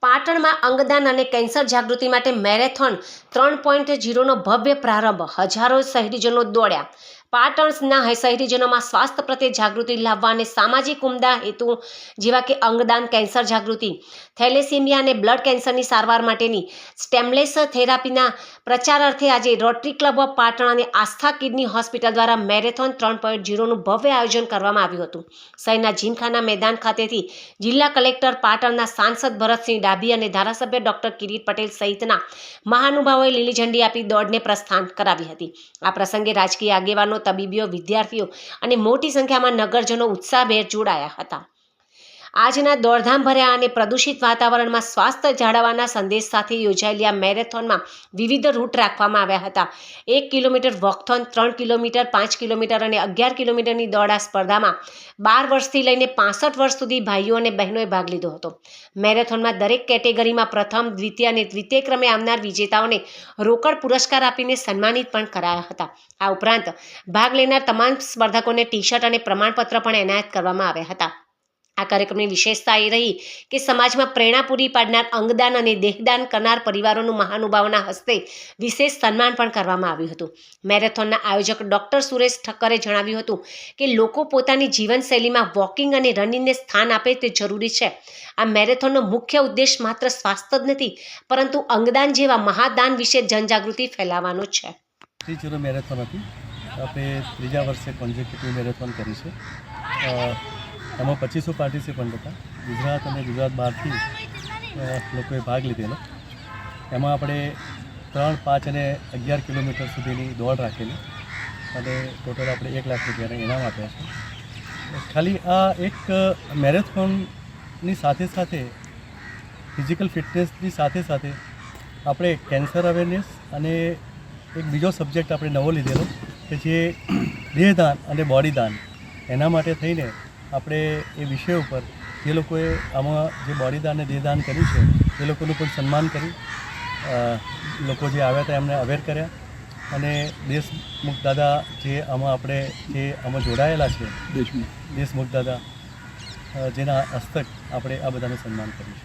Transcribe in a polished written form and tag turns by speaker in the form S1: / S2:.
S1: પાટણમાં અંગદાન અને કેન્સર જાગૃતિ માટે મેરેથોન 3.0નો ભવ્ય પ્રારંભ. હજારો શહેરીજનો દોડ્યા. પાટણના શહેરીજનોમાં સ્વાસ્થ્ય પ્રત્યે જાગૃતિ લાવવા અને સામાજિક ઉમદા હેતુ જેવા કે અંગદાન, કેન્સર જાગૃતિ, થેલેસીમિયા અને બ્લડ કેન્સરની સારવાર માટેની સ્ટેમલેસ થેરાપીના પ્રચાર અર્થે આજે રોટરી ક્લબ ઓફ પાટણ અને આસ્થા કિડની હોસ્પિટલ દ્વારા મેરેથોન 3.0નું ભવ્ય આયોજન કરવામાં આવ્યું હતું. શહેરના જીમખાના મેદાન ખાતેથી જિલ્લા કલેક્ટર, પાટણના સાંસદ ભરતસિંહ ડાભી અને ધારાસભ્ય ડોક્ટર કિરીટ પટેલ સહિતના મહાનુભાવોએ લીલી ઝંડી આપી દોડને પ્રસ્થાન કરાવી હતી. આ પ્રસંગે રાજકીય આગેવાનો, તબીબીઓ, વિદ્યાર્થીઓ અને મોટી સંખ્યામાં નગરજનો ઉત્સાહભેર જોડાયા હતા. આજના દોડધામ ભર્યા અને પ્રદૂષિત વાતાવરણમાં સ્વાસ્થ્ય જાળવવાના સંદેશ સાથે યોજાયેલી આ મેરેથોનમાં વિવિધ રૂટ રાખવામાં આવ્યા હતા. 1 કિલોમીટર વોકથોન, 3 કિલોમીટર, 5 કિલોમીટર અને 11 કિલોમીટરની દોડ. આ સ્પર્ધામાં 12 વર્ષથી લઈને 65 વર્ષ સુધી ભાઈઓ અને બહેનોએ ભાગ લીધો હતો. મેરેથોનમાં દરેક કેટેગરીમાં પ્રથમ, દ્વિતીય અને તૃતીય ક્રમે આવનાર વિજેતાઓને રોકડ પુરસ્કાર આપીને સન્માનિત પણ કરાયા હતા. આ ઉપરાંત ભાગ લેનાર તમામ સ્પર્ધકોને ટી-શર્ટ અને પ્રમાણપત્ર પણ એનાયત કરવામાં આવ્યા હતા. આ કાર્યક્રમની વિશેષતા એ રહી કે સમાજમાં પ્રેરણા પૂરી પાડનાર અંગદાન અને દેહદાન કરનાર પરિવારોનું મહાનુભાવોના હસ્તે વિશેષ સન્માન પણ કરવામાં આવ્યું હતું. મેરેથોનના આયોજક ડોક્ટર સુરેશ ઠક્કરે જણાવ્યું હતું કે લોકો પોતાની જીવનશૈલીમાં વોકિંગ અને રનિંગને સ્થાન આપે તે જરૂરી છે. આ મેરેથોનનો મુખ્ય ઉદ્દેશ માત્ર સ્વાસ્થ્ય જ નથી, પરંતુ અંગદાન જેવા મહાદાન વિશે જનજાગૃતિ ફેલાવવાનો છે.
S2: મેરેથોન હતી, આપણે ત્રીજા વર્ષે કોન્ઝિક્યુટિવ મેરેથોન કરી છે. એમાં 2500 પાર્ટિસિપન્ટ હતા. ગુજરાત અને ગુજરાત બહારથી લોકોએ ભાગ લીધેલો. એમાં આપણે 3, 5 અને 11 કિલોમીટર સુધીની દોડ રાખેલી અને ટોટલ આપણે 1 લાખ રૂપિયાના ઇનામ આપ્યા છે. ખાલી આ એક મેરેથોનની સાથે સાથે ફિઝિકલ ફિટનેસની સાથે સાથે આપણે કેન્સર અવેરનેસ અને એક બીજો સબ્જેક્ટ આપણે નવો લીધેલો કે જે દેહદાન અને બોડીદાન, એના માટે થઈને આપણે એ વિષય ઉપર જે લોકોએ આમાં જે બોડીદાન અને દેહદાન કર્યું છે એ લોકોનું પણ સન્માન કર્યું. લોકો જે આવ્યા હતા એમને અવેર કર્યા અને દેશમુખ દાદા જે આમાં જોડાયેલા છે, દેશમુખ દાદા, જેના હસ્તક આપણે આ બધાનું સન્માન કર્યું છે.